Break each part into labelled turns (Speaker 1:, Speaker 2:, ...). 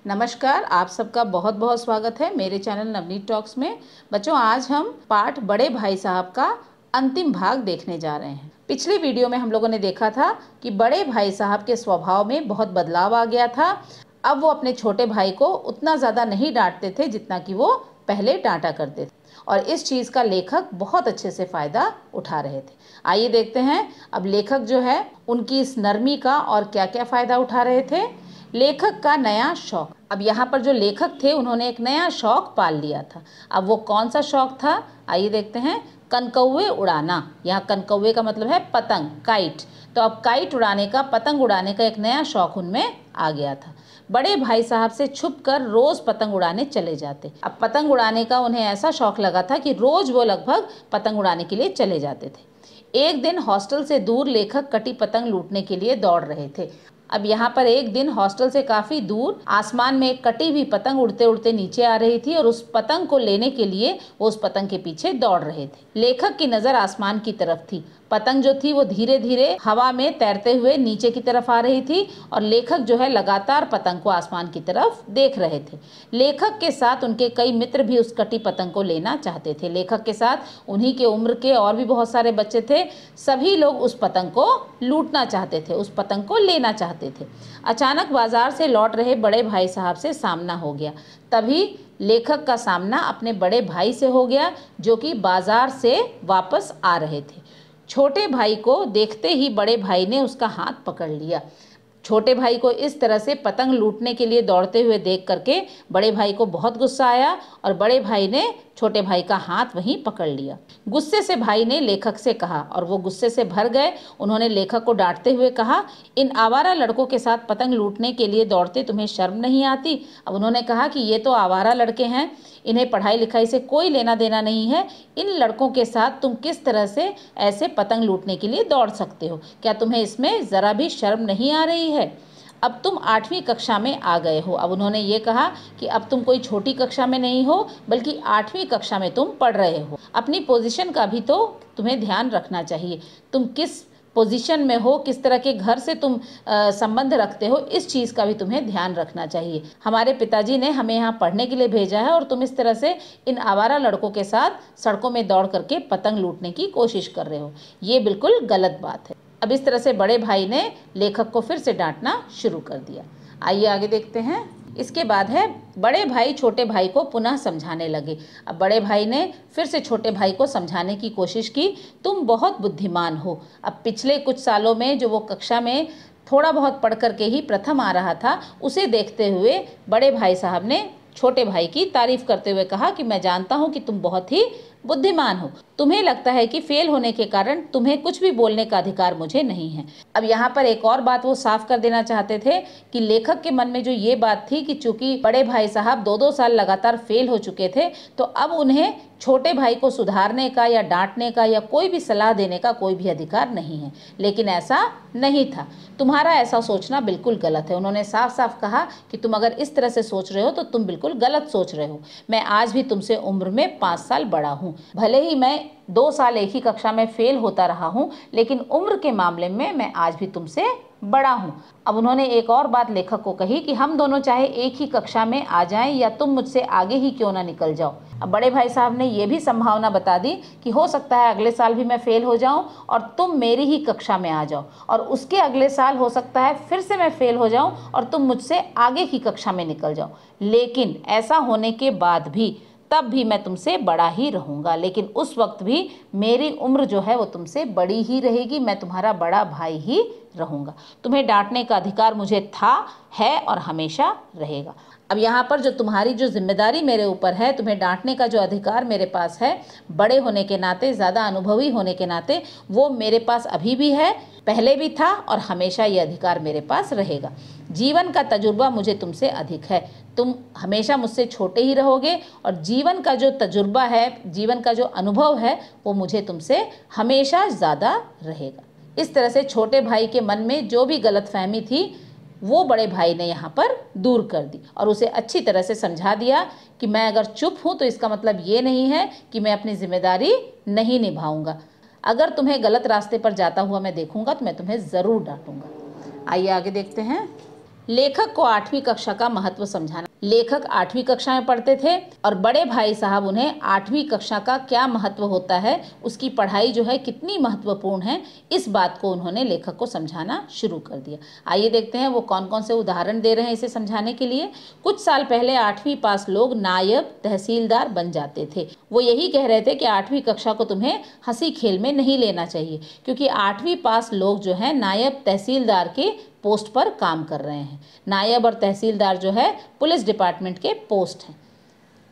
Speaker 1: नमस्कार, आप सबका बहुत बहुत स्वागत है मेरे चैनल नवनीत टॉक्स में। बच्चों, आज हम पाठ बड़े भाई साहब का अंतिम भाग देखने जा रहे हैं। पिछले वीडियो में हम लोगों ने देखा था कि बड़े भाई साहब के स्वभाव में बहुत बदलाव आ गया था। अब वो अपने छोटे भाई को उतना ज़्यादा नहीं डांटते थे जितना कि वो पहले डांटा करते थे, और इस चीज़ का लेखक बहुत अच्छे से फ़ायदा उठा रहे थे। आइए देखते हैं अब लेखक जो है उनकी इस नरमी का और क्या क्या फ़ायदा उठा रहे थे। लेखक का नया शौक। अब यहाँ पर जो लेखक थे उन्होंने एक नया शौक पाल लिया था। अब वो कौन सा शौक था, आइए देखते हैं। कनकौवे उड़ाना। यहाँ कनकौवे का मतलब है पतंग, काइट। तो अब काइट उड़ाने का, पतंग उड़ाने का एक नया शौक उनमें आ गया था। बड़े भाई साहब से छुपकर रोज पतंग उड़ाने चले जाते। अब पतंग उड़ाने का उन्हें ऐसा शौक लगा था कि रोज वो लगभग पतंग उड़ाने के लिए चले जाते थे। एक दिन हॉस्टल से दूर लेखक कटी पतंग लूटने के लिए दौड़ रहे थे। अब यहाँ पर एक दिन हॉस्टल से काफ़ी दूर आसमान में एक कटी हुई पतंग उड़ते उड़ते नीचे आ रही थी, और उस पतंग को लेने के लिए वो उस पतंग के पीछे दौड़ रहे थे। लेखक की नज़र आसमान की तरफ थी। पतंग जो थी वो धीरे धीरे हवा में तैरते हुए नीचे की तरफ आ रही थी, और लेखक जो है लगातार पतंग को आसमान की तरफ देख रहे थे। लेखक के साथ उनके कई मित्र भी उस कटी पतंग को लेना चाहते थे। लेखक के साथ उन्हीं के उम्र के और भी बहुत सारे बच्चे थे। सभी लोग उस पतंग को लूटना चाहते थे, उस पतंग को लेना चाहते थे। अचानक बाजार से लौट रहे बड़े भाई साहब से सामना हो गया। तभी लेखक का सामना अपने बड़े भाई से हो गया, जो कि बाजार से वापस आ रहे थे। छोटे भाई को देखते ही बड़े भाई ने उसका हाथ पकड़ लिया। छोटे भाई को इस तरह से पतंग लूटने के लिए दौड़ते हुए देख करके बड़े भाई को बहुत गुस्सा आया, और बड़े भाई ने छोटे भाई का हाथ वहीं पकड़ लिया। गुस्से से भाई ने लेखक से कहा, और वो गुस्से से भर गए। उन्होंने लेखक को डांटते हुए कहा, इन आवारा लड़कों के साथ पतंग लूटने के लिए दौड़ते तुम्हें शर्म नहीं आती? अब उन्होंने कहा कि ये तो आवारा लड़के हैं, इन्हें पढ़ाई लिखाई से कोई लेना देना नहीं है। इन लड़कों के साथ तुम किस तरह से ऐसे पतंग लूटने के लिए दौड़ सकते हो? क्या तुम्हें इसमें ज़रा भी शर्म नहीं आ रही है? अब तुम 8वीं कक्षा में आ गए हो। अब उन्होंने ये कहा कि अब तुम कोई छोटी कक्षा में नहीं हो, बल्कि 8वीं कक्षा में तुम पढ़ रहे हो। अपनी पोजीशन का भी तो तुम्हें ध्यान रखना चाहिए। तुम किस पोजीशन में हो, किस तरह के घर से तुम संबंध रखते हो, इस चीज़ का भी तुम्हें ध्यान रखना चाहिए। हमारे पिताजी ने हमें यहाँ पढ़ने के लिए भेजा है, और तुम इस तरह से इन आवारा लड़कों के साथ सड़कों में दौड़ करके पतंग लूटने की कोशिश कर रहे हो। ये बिल्कुल गलत बात है। अब इस तरह से बड़े भाई ने लेखक को फिर से डांटना शुरू कर दिया। आइए आगे देखते हैं। इसके बाद है, बड़े भाई छोटे भाई को पुनः समझाने लगे। अब बड़े भाई ने फिर से छोटे भाई को समझाने की कोशिश की, तुम बहुत बुद्धिमान हो। अब पिछले कुछ सालों में जो वो कक्षा में थोड़ा बहुत पढ़ करके ही प्रथम आ रहा था, उसे देखते हुए बड़े भाई साहब ने छोटे भाई की तारीफ करते हुए कहा कि मैं जानता हूँ कि तुम बहुत ही बुद्धिमान हो। तुम्हें लगता है कि फेल होने के कारण तुम्हें कुछ भी बोलने का अधिकार मुझे नहीं है। अब यहाँ पर एक और बात वो साफ कर देना चाहते थे कि लेखक के मन में जो ये बात थी कि चूंकि बड़े भाई साहब 2-2 साल लगातार फेल हो चुके थे, तो अब उन्हें छोटे भाई को सुधारने का या डांटने का या कोई भी सलाह देने का कोई भी अधिकार नहीं है। लेकिन ऐसा नहीं था। तुम्हारा ऐसा सोचना बिल्कुल गलत है। उन्होंने साफ साफ कहा कि तुम अगर इस तरह से सोच रहे हो तो तुम बिल्कुल गलत सोच रहे हो। मैं आज भी तुमसे उम्र में 5 साल बड़ा हूँ। भले ही मैं 2 साल एक ही कक्षा में फेल होता रहा हूँ, लेकिन उम्र के मामले में मैं आज भी तुमसे बड़ा हूँ। अब उन्होंने एक और बात लेखक को कही कि हम दोनों चाहे एक ही कक्षा में आ जाएं, या तुम मुझसे आगे ही क्यों ना निकल जाओ। अब बड़े भाई साहब ने यह भी संभावना बता दी कि हो सकता है अगले साल भी मैं फेल हो जाऊं और तुम मेरी ही कक्षा में आ जाओ, और उसके अगले साल हो सकता है फिर से मैं फेल हो जाऊं और तुम मुझसे आगे की कक्षा में निकल जाओ। लेकिन ऐसा होने के बाद भी, तब भी मैं तुमसे बड़ा ही रहूँगा, लेकिन उस वक्त भी मेरी उम्र जो है वो तुमसे बड़ी ही रहेगी। मैं तुम्हारा बड़ा भाई ही रहूँगा। तुम्हें डांटने का अधिकार मुझे था, है और हमेशा रहेगा। अब यहाँ पर जो तुम्हारी जो जिम्मेदारी मेरे ऊपर है, तुम्हें डांटने का जो अधिकार मेरे पास है, बड़े होने के नाते, ज़्यादा अनुभवी होने के नाते, वो मेरे पास अभी भी है, पहले भी था और हमेशा ये अधिकार मेरे पास रहेगा। जीवन का तजुर्बा मुझे तुमसे अधिक है। तुम हमेशा मुझसे छोटे ही रहोगे, और जीवन का जो तजुर्बा है, जीवन का जो अनुभव है, वो मुझे तुमसे हमेशा ज़्यादा रहेगा। इस तरह से छोटे भाई के मन में जो भी गलतफहमी थी वो बड़े भाई ने यहाँ पर दूर कर दी, और उसे अच्छी तरह से समझा दिया कि मैं अगर चुप हूँ तो इसका मतलब ये नहीं है कि मैं अपनी जिम्मेदारी नहीं निभाऊंगा। अगर तुम्हें गलत रास्ते पर जाता हुआ मैं देखूंगा तो मैं तुम्हें ज़रूर डांटूंगा। आइए आगे देखते हैं। लेखक को 8वीं कक्षा का महत्व समझाना। लेखक 8वीं कक्षा में पढ़ते थे और बड़े भाई साहब उन्हें 8वीं कक्षा का क्या महत्व होता है, उसकी पढ़ाई जो है कितनी महत्वपूर्ण है, इस बात को उन्होंने लेखक को समझाना शुरू कर दिया। आइए देखते हैं वो कौन कौन से उदाहरण दे रहे हैं इसे समझाने के लिए। कुछ साल पहले 8वीं पास लोग नायब तहसीलदार बन जाते थे। वो यही कह रहे थे कि 8वीं कक्षा को तुम्हें हंसी खेल में नहीं लेना चाहिए, क्योंकि 8वीं पास लोग जो है नायब तहसीलदार के पोस्ट पर काम कर रहे हैं। नायब और तहसीलदार जो है पुलिस डिपार्टमेंट के पोस्ट हैं।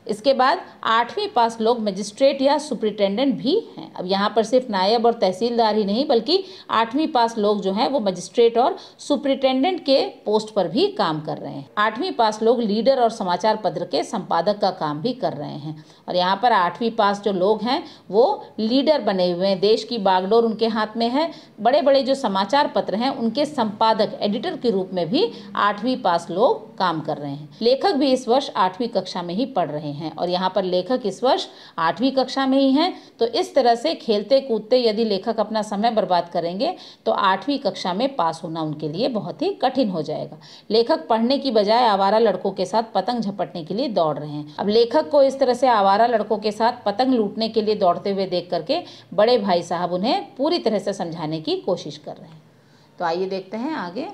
Speaker 1: इसके बाद 8वीं पास लोग मजिस्ट्रेट या सुपरिटेंडेंट भी हैं। अब यहाँ पर सिर्फ नायब और तहसीलदार ही नहीं, बल्कि 8वीं पास लोग जो हैं वो मजिस्ट्रेट और सुपरिटेंडेंट के पोस्ट पर भी काम कर रहे हैं। 8वीं पास लोग लीडर और समाचार पत्र के संपादक का काम भी कर रहे हैं। और यहाँ पर 8वीं पास जो लोग हैं वो लीडर बने हुए हैं, देश की बागडोर उनके हाथ में है। बड़े बड़े जो समाचार पत्र हैं उनके संपादक, एडिटर के रूप में भी 8वीं पास लोग काम कर रहे हैं। लेखक भी इस वर्ष 8वीं कक्षा में ही पढ़ रहे हैं और यहाँ पर लेखक इस वर्ष 8वीं कक्षा में ही हैं। तो इस तरह से खेलते कूदते यदि लेखक अपना समय बर्बाद करेंगे तो 8वीं कक्षा में पास होना उनके लिए बहुत ही कठिन हो जाएगा। लेखक पढ़ने की बजाय आवारा लड़कों के साथ पतंग झपटने के लिए दौड़ रहे हैं। अब लेखक को इस तरह से आवारा लड़कों के साथ पतंग लूटने के लिए दौड़ते हुए देख करके बड़े भाई साहब उन्हें पूरी तरह से समझाने की कोशिश कर रहे हैं। तो आइए देखते हैं आगे।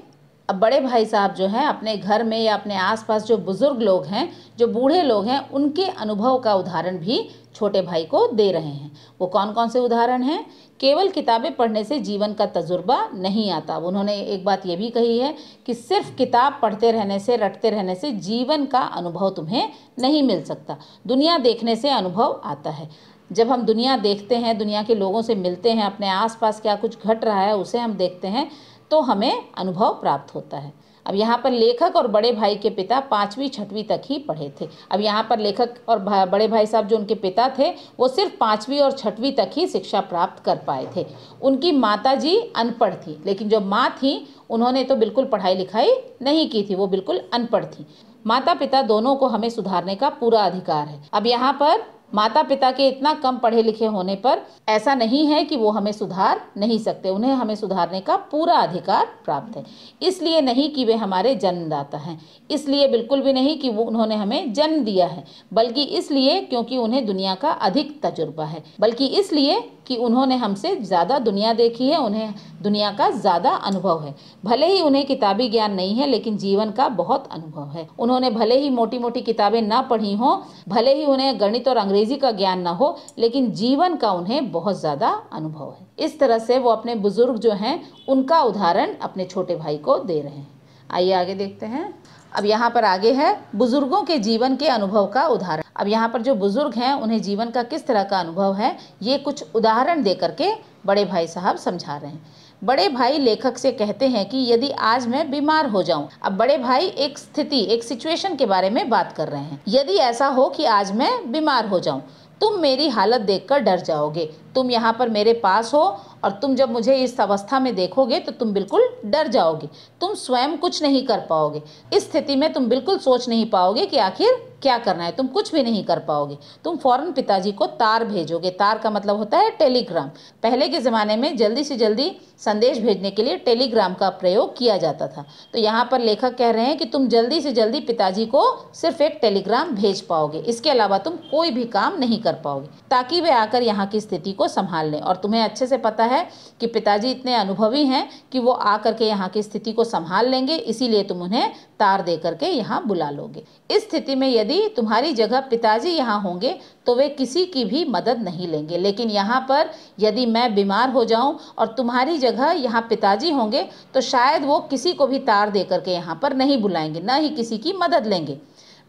Speaker 1: अब बड़े भाई साहब जो हैं अपने घर में या अपने आसपास जो बुजुर्ग लोग हैं, जो बूढ़े लोग हैं, उनके अनुभव का उदाहरण भी छोटे भाई को दे रहे हैं। वो कौन कौन से उदाहरण हैं? केवल किताबें पढ़ने से जीवन का तजुर्बा नहीं आता। उन्होंने एक बात ये भी कही है कि सिर्फ किताब पढ़ते रहने से, रटते रहने से जीवन का अनुभव तुम्हें नहीं मिल सकता। दुनिया देखने से अनुभव आता है। जब हम दुनिया देखते हैं, दुनिया के लोगों से मिलते हैं, अपने आसपास क्या कुछ घट रहा है उसे हम देखते हैं, तो हमें अनुभव प्राप्त होता है। अब यहाँ पर लेखक और बड़े भाई के पिता 5वीं 6वीं तक ही पढ़े थे। अब यहाँ पर लेखक और बड़े भाई साहब जो उनके पिता थे वो सिर्फ 5वीं और 6वीं तक ही शिक्षा प्राप्त कर पाए थे। उनकी माताजी अनपढ़ थी, लेकिन जो माँ थी उन्होंने तो बिल्कुल पढ़ाई लिखाई नहीं की थी, वो बिल्कुल अनपढ़ थी। माता पिता दोनों को हमें सुधारने का पूरा अधिकार है। अब यहाँ पर माता पिता के इतना कम पढ़े लिखे होने पर ऐसा नहीं है कि वो हमें सुधार नहीं सकते, उन्हें हमें सुधारने का पूरा अधिकार प्राप्त है। इसलिए नहीं कि वे हमारे जन्मदाता हैं, इसलिए बिल्कुल भी नहीं कि वो उन्होंने हमें जन्म दिया है, बल्कि इसलिए क्योंकि उन्हें दुनिया का अधिक तजुर्बा है, बल्कि इसलिए कि उन्होंने हमसे ज़्यादा दुनिया देखी है, उन्हें दुनिया का ज़्यादा अनुभव है। भले ही उन्हें किताबी ज्ञान नहीं है, लेकिन जीवन का बहुत अनुभव है। उन्होंने भले ही मोटी मोटी किताबें ना पढ़ी हों, भले ही उन्हें गणित और अंग्रेजी का ज्ञान ना हो, लेकिन जीवन का उन्हें बहुत ज़्यादा अनुभव है। इस तरह से वो अपने बुजुर्ग जो हैं उनका उदाहरण अपने छोटे भाई को दे रहे हैं। आइए आगे देखते हैं। अब यहाँ पर आगे है बुजुर्गों के जीवन के अनुभव का उदाहरण। अब यहाँ पर जो बुजुर्ग हैं उन्हें जीवन का किस तरह का अनुभव है, ये कुछ उदाहरण दे करके बड़े भाई साहब समझा रहे हैं। बड़े भाई लेखक से कहते हैं कि यदि आज मैं बीमार हो जाऊं। अब बड़े भाई एक स्थिति, एक सिचुएशन के बारे में बात कर रहे हैं। यदि ऐसा हो कि आज मैं बीमार हो जाऊं, तुम मेरी हालत देखकर डर जाओगे। तुम यहाँ पर मेरे पास हो और तुम जब मुझे इस अवस्था में देखोगे तो तुम बिल्कुल डर जाओगे। तुम स्वयं कुछ नहीं कर पाओगे। इस स्थिति में तुम बिल्कुल सोच नहीं पाओगे कि आखिर क्या करना है, तुम कुछ भी नहीं कर पाओगे। तुम फौरन पिताजी को तार भेजोगे। तार का मतलब होता है टेलीग्राम। पहले के ज़माने में जल्दी से जल्दी संदेश भेजने के लिए टेलीग्राम का प्रयोग किया जाता था। तो यहाँ पर लेखक कह रहे हैं कि तुम जल्दी से जल्दी पिताजी को सिर्फ एक टेलीग्राम भेज पाओगे, इसके अलावा तुम कोई भी काम नहीं कर पाओगे, ताकि वे आकर यहाँ की स्थिति को संभाल लें। और तुम्हें अच्छे से पता है कि पिताजी इतने अनुभवी हैं कि वो आकर के यहाँ की स्थिति को संभाल लेंगे, इसीलिए तुम उन्हें तार दे करके यहाँ बुला लोगे। इस स्थिति में यदि तुम्हारी जगह पिताजी यहाँ होंगे तो वे किसी की भी मदद नहीं लेंगे, लेकिन यहाँ पर यदि मैं बीमार हो जाऊँ और तुम्हारी जगह यहाँ पिताजी होंगे तो शायद वो किसी को भी तार दे करके यहाँ पर नहीं बुलाएंगे, ना ही किसी की मदद लेंगे।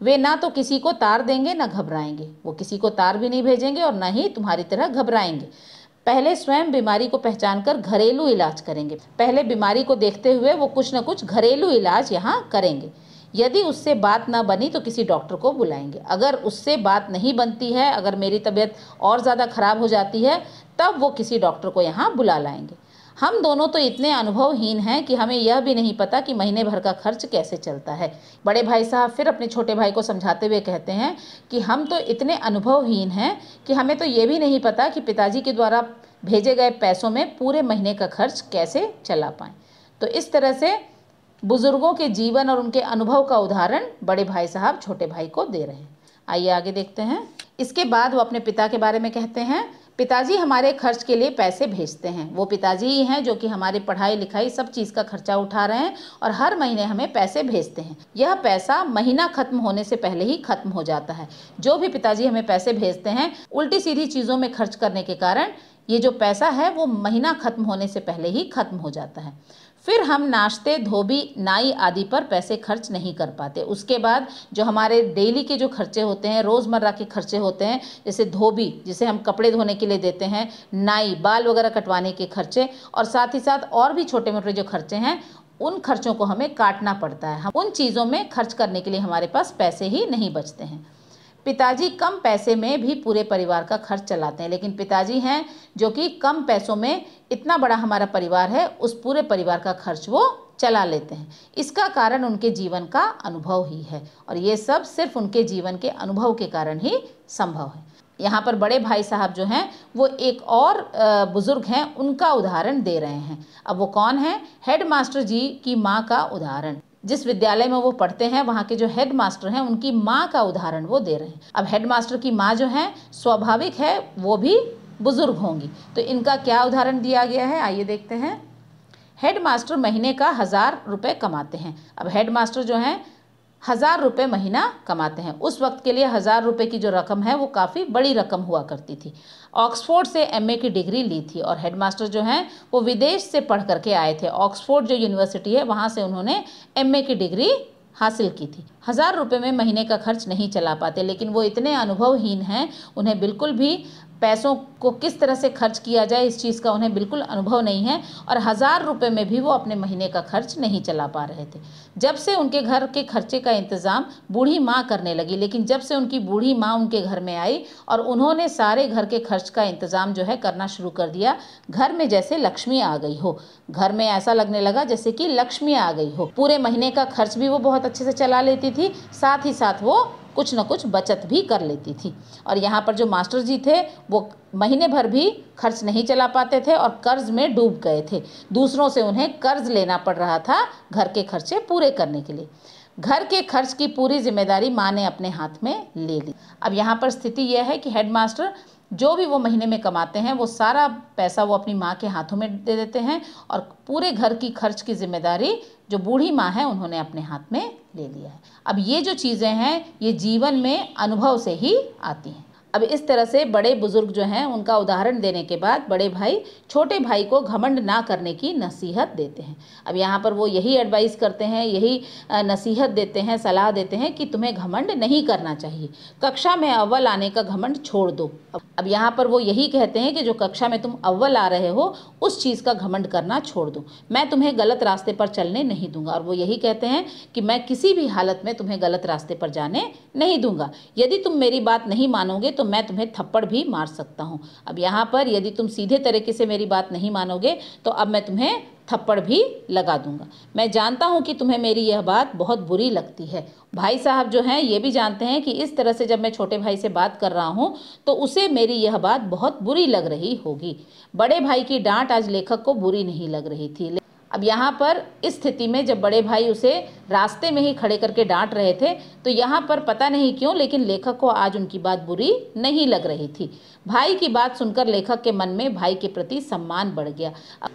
Speaker 1: वे ना तो किसी को तार देंगे ना घबराएंगे। वो किसी को तार भी नहीं भेजेंगे और ना ही तुम्हारी तरह घबराएंगे। पहले स्वयं बीमारी को पहचानकर घरेलू इलाज करेंगे। पहले बीमारी को देखते हुए वो कुछ न कुछ घरेलू इलाज यहाँ करेंगे। यदि उससे बात ना बनी तो किसी डॉक्टर को बुलाएंगे। अगर उससे बात नहीं बनती है, अगर मेरी तबीयत और ज़्यादा ख़राब हो जाती है, तब वो किसी डॉक्टर को यहाँ बुला लाएंगे। हम दोनों तो इतने अनुभवहीन हैं कि हमें यह भी नहीं पता कि महीने भर का खर्च कैसे चलता है। बड़े भाई साहब फिर अपने छोटे भाई को समझाते हुए कहते हैं कि हम तो इतने अनुभवहीन हैं कि हमें तो ये भी नहीं पता कि पिताजी के द्वारा भेजे गए पैसों में पूरे महीने का खर्च कैसे चला पाएँ। तो इस तरह से बुजुर्गों के जीवन और उनके अनुभव का उदाहरण बड़े भाई साहब छोटे भाई को दे रहे हैं। आइए आगे देखते हैं। इसके बाद वो अपने पिता के बारे में कहते हैं, पिताजी हमारे खर्च के लिए पैसे भेजते हैं। वो पिताजी ही हैं जो कि हमारी पढ़ाई लिखाई सब चीज़ का खर्चा उठा रहे हैं और हर महीने हमें पैसे भेजते हैं। यह पैसा महीना खत्म होने से पहले ही खत्म हो जाता है। जो भी पिताजी हमें पैसे भेजते हैं उल्टी सीधी चीज़ों में खर्च करने के कारण ये जो पैसा है वो महीना खत्म होने से पहले ही खत्म हो जाता है। फिर हम नाश्ते, धोबी, नाई आदि पर पैसे खर्च नहीं कर पाते। उसके बाद जो हमारे डेली के जो खर्चे होते हैं, रोज़मर्रा के खर्चे होते हैं, जैसे धोबी जिसे हम कपड़े धोने के लिए देते हैं, नाई बाल वगैरह कटवाने के खर्चे, और साथ ही साथ और भी छोटे मोटे जो खर्चे हैं उन खर्चों को हमें काटना पड़ता है। हम उन चीज़ों में खर्च करने के लिए हमारे पास पैसे ही नहीं बचते हैं। पिताजी कम पैसे में भी पूरे परिवार का खर्च चलाते हैं, लेकिन पिताजी हैं जो कि कम पैसों में इतना बड़ा हमारा परिवार है उस पूरे परिवार का खर्च वो चला लेते हैं। इसका कारण उनके जीवन का अनुभव ही है और ये सब सिर्फ उनके जीवन के अनुभव के कारण ही संभव है। यहाँ पर बड़े भाई साहब जो हैं वो एक और बुजुर्ग हैं उनका उदाहरण दे रहे हैं। अब वो कौन है? हेड मास्टर जी की माँ का उदाहरण। जिस विद्यालय में वो पढ़ते हैं वहाँ के जो हेड मास्टर हैं उनकी माँ का उदाहरण वो दे रहे हैं। अब हेड मास्टर की माँ जो है स्वाभाविक है वो भी बुजुर्ग होंगी, तो इनका क्या उदाहरण दिया गया है आइए देखते हैं। हेड मास्टर महीने का 1000 रुपये कमाते हैं। अब हेड मास्टर जो हैं 1000 रुपये महीना कमाते हैं। उस वक्त के लिए 1000 रुपये की जो रकम है वो काफ़ी बड़ी रकम हुआ करती थी। ऑक्सफोर्ड से एमए की डिग्री ली थी और हेडमास्टर जो हैं वो विदेश से पढ़ करके आए थे। ऑक्सफोर्ड जो यूनिवर्सिटी है वहाँ से उन्होंने एमए की डिग्री हासिल की थी। 1000 रुपये में महीने का खर्च नहीं चला पाते, लेकिन वो इतने अनुभवहीन हैं, उन्हें बिल्कुल भी पैसों को किस तरह से खर्च किया जाए इस चीज़ का उन्हें बिल्कुल अनुभव नहीं है और 1000 रुपये में भी वो अपने महीने का खर्च नहीं चला पा रहे थे। जब से उनके घर के खर्चे का इंतज़ाम बूढ़ी माँ करने लगी, लेकिन जब से उनकी बूढ़ी माँ उनके घर में आई और उन्होंने सारे घर के खर्च का इंतज़ाम जो है करना शुरू कर दिया, घर में जैसे लक्ष्मी आ गई हो। घर में ऐसा लगने लगा जैसे कि लक्ष्मी आ गई हो। पूरे महीने का खर्च भी वो बहुत अच्छे से चला लेती थी, साथ ही साथ वो कुछ न कुछ बचत भी कर लेती थी। और यहाँ पर जो मास्टर जी थे वो महीने भर भी खर्च नहीं चला पाते थे और कर्ज में डूब गए थे। दूसरों से उन्हें कर्ज लेना पड़ रहा था घर के खर्चे पूरे करने के लिए। घर के खर्च की पूरी जिम्मेदारी माँ ने अपने हाथ में ले ली। अब यहाँ पर स्थिति यह है कि हेडमास्टर जो भी वो महीने में कमाते हैं वो सारा पैसा वो अपनी माँ के हाथों में दे देते हैं और पूरे घर की खर्च की जिम्मेदारी जो बूढ़ी माँ है उन्होंने अपने हाथ में ले लिया है। अब ये जो चीज़ें हैं ये जीवन में अनुभव से ही आती हैं। अब इस तरह से बड़े बुजुर्ग जो हैं उनका उदाहरण देने के बाद बड़े भाई छोटे भाई को घमंड ना करने की नसीहत देते हैं। अब यहाँ पर वो यही एडवाइस करते हैं, यही नसीहत देते हैं, सलाह देते हैं कि तुम्हें घमंड नहीं करना चाहिए। कक्षा में अव्वल आने का घमंड छोड़ दो। अब यहाँ पर वो यही कहते हैं कि जो कक्षा में तुम अव्वल आ रहे हो उस चीज़ का घमंड करना छोड़ दो। मैं तुम्हें गलत रास्ते पर चलने नहीं दूंगा। और वो यही कहते हैं कि मैं किसी भी हालत में तुम्हें गलत रास्ते पर जाने नहीं दूंगा। यदि तुम मेरी बात नहीं मानोगे तो मैं तुम्हें थप्पड़ भी मार सकता हूँ। अब यहाँ पर यदि तुम सीधे तरीके से मेरी बात नहीं मानोगे तो अब मैं तुम्हें थप्पड़ भी लगा दूंगा। मैं जानता हूँ कि तुम्हें मेरी यह बात बहुत बुरी लगती है। भाई साहब जो हैं ये भी जानते हैं कि इस तरह से जब मैं छोटे भाई से बात कर रहा हूँ तो उसे मेरी यह बात बहुत बुरी लग रही होगी। बड़े भाई की डांट आज लेखक को बुरी नहीं लग रही थी। अब यहाँ पर इस स्थिति में जब बड़े भाई उसे रास्ते में ही खड़े करके डांट रहे थे तो यहाँ पर पता नहीं क्यों लेकिन लेखक को आज उनकी बात बुरी नहीं लग रही थी। भाई की बात सुनकर लेखक के मन में भाई के प्रति सम्मान बढ़ गया।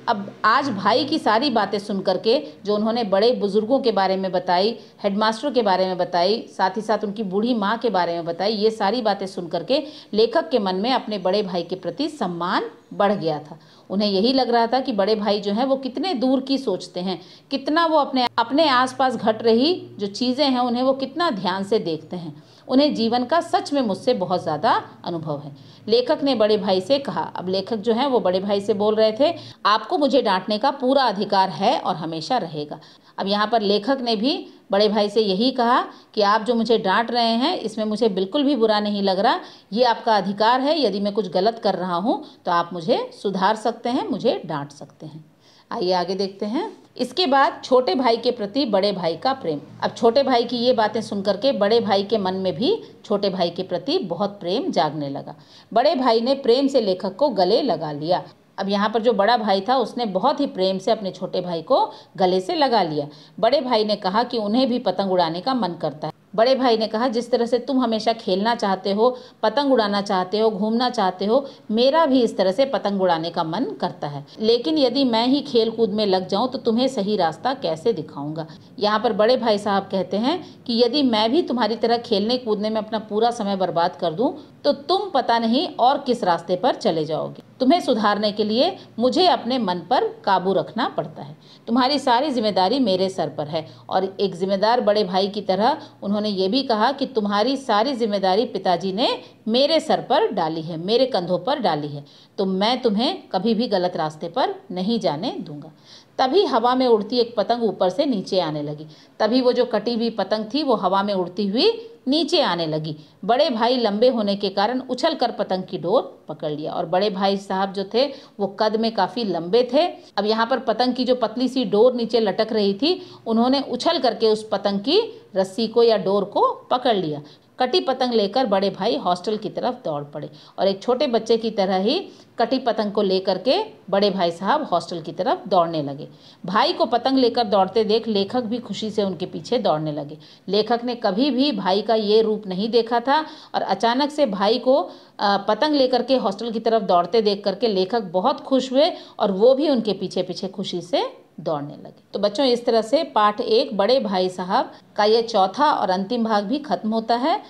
Speaker 1: अब आज भाई की सारी बातें सुन करके जो उन्होंने बड़े बुजुर्गों के बारे में बताई, हेडमास्टर के बारे में बताई, साथ ही साथ उनकी बूढ़ी माँ के बारे में बताई, ये सारी बातें सुन करके लेखक के मन में अपने बड़े भाई के प्रति सम्मान बढ़ गया था। उन्हें यही लग रहा था कि बड़े भाई जो हैं वो कितने दूर की सोचते हैं, कितना वो अपने आसपास घट रही जो चीज़ें हैं उन्हें वो कितना ध्यान से देखते हैं। उन्हें जीवन का सच में मुझसे बहुत ज़्यादा अनुभव है। लेखक ने बड़े भाई से कहा। अब लेखक जो हैं वो बड़े भाई से बोल रहे थे, आपको मुझे डांटने का पूरा अधिकार है और हमेशा रहेगा। अब यहाँ पर लेखक ने भी बड़े भाई से यही कहा कि आप जो मुझे डांट रहे हैं इसमें मुझे बिल्कुल भी बुरा नहीं लग रहा, ये आपका अधिकार है। यदि मैं कुछ गलत कर रहा हूँ तो आप मुझे सुधार सकते हैं, मुझे डांट सकते हैं। आइए आगे देखते हैं। इसके बाद छोटे भाई के प्रति बड़े भाई का प्रेम। अब छोटे भाई की ये बातें सुनकर के बड़े भाई के मन में भी छोटे भाई के प्रति बहुत प्रेम जागने लगा। बड़े भाई ने प्रेम से लेखक को गले लगा लिया। अब यहाँ पर जो बड़ा भाई था उसने बहुत ही प्रेम से अपने छोटे भाई को गले से लगा लिया। बड़े भाई ने कहा कि उन्हें भी पतंग उड़ाने का मन करता है। बड़े भाई ने कहा, जिस तरह से तुम हमेशा खेलना चाहते हो, पतंग उड़ाना चाहते हो, घूमना चाहते हो, मेरा भी इस तरह से पतंग उड़ाने का मन करता है, लेकिन यदि मैं ही खेल कूद में लग जाऊं तो तुम्हें सही रास्ता कैसे दिखाऊंगा। यहाँ पर बड़े भाई साहब कहते हैं कि यदि मैं भी तुम्हारी तरह खेलने कूदने में अपना पूरा समय बर्बाद कर दूं तो तुम पता नहीं और किस रास्ते पर चले जाओगे। तुम्हें सुधारने के लिए मुझे अपने मन पर काबू रखना पड़ता है। तुम्हारी सारी जिम्मेदारी मेरे सर पर है। और एक जिम्मेदार बड़े भाई की तरह उन्होंने ये भी कहा कि तुम्हारी सारी जिम्मेदारी पिताजी ने मेरे सर पर डाली है, मेरे कंधों पर डाली है, तो मैं तुम्हें कभी भी गलत रास्ते पर नहीं जाने दूंगा। तभी हवा में उड़ती एक पतंग ऊपर से नीचे आने लगी। तभी वो जो कटी हुई पतंग थी वो हवा में उड़ती हुई नीचे आने लगी। बड़े भाई लंबे होने के कारण उछलकर पतंग की डोर पकड़ लिया। और बड़े भाई साहब जो थे वो कद में काफ़ी लंबे थे। अब यहाँ पर पतंग की जो पतली सी डोर नीचे लटक रही थी, उन्होंने उछल करके उस पतंग की रस्सी को या डोर को पकड़ लिया। कटी पतंग लेकर बड़े भाई हॉस्टल की तरफ दौड़ पड़े और एक छोटे बच्चे की तरह ही कटी पतंग को लेकर के बड़े भाई साहब हॉस्टल की तरफ दौड़ने लगे। भाई को पतंग लेकर दौड़ते देख लेखक भी खुशी से उनके पीछे दौड़ने लगे। लेखक ने कभी भी भाई का ये रूप नहीं देखा था और अचानक से भाई को पतंग लेकर के हॉस्टल की तरफ दौड़ते देख करके लेखक बहुत खुश हुए और वो भी उनके पीछे पीछे खुशी से दौड़ने लगे। तो बच्चों, इस तरह से पाठ 1 बड़े भाई साहब का ये चौथा और अंतिम भाग भी खत्म होता है।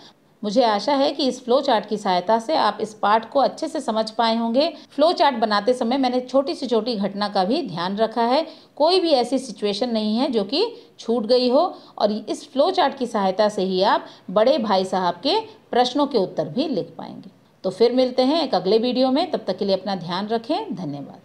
Speaker 1: मुझे आशा है कि इस फ्लो चार्ट की सहायता से आप इस पाठ को अच्छे से समझ पाए होंगे। फ्लो चार्ट बनाते समय मैंने छोटी से छोटी घटना का भी ध्यान रखा है। कोई भी ऐसी सिचुएशन नहीं है जो कि छूट गई हो और इस फ्लो चार्ट की सहायता से ही आप बड़े भाई साहब के प्रश्नों के उत्तर भी लिख पाएंगे। तो फिर मिलते हैं एक अगले वीडियो में। तब तक के लिए अपना ध्यान रखें। धन्यवाद।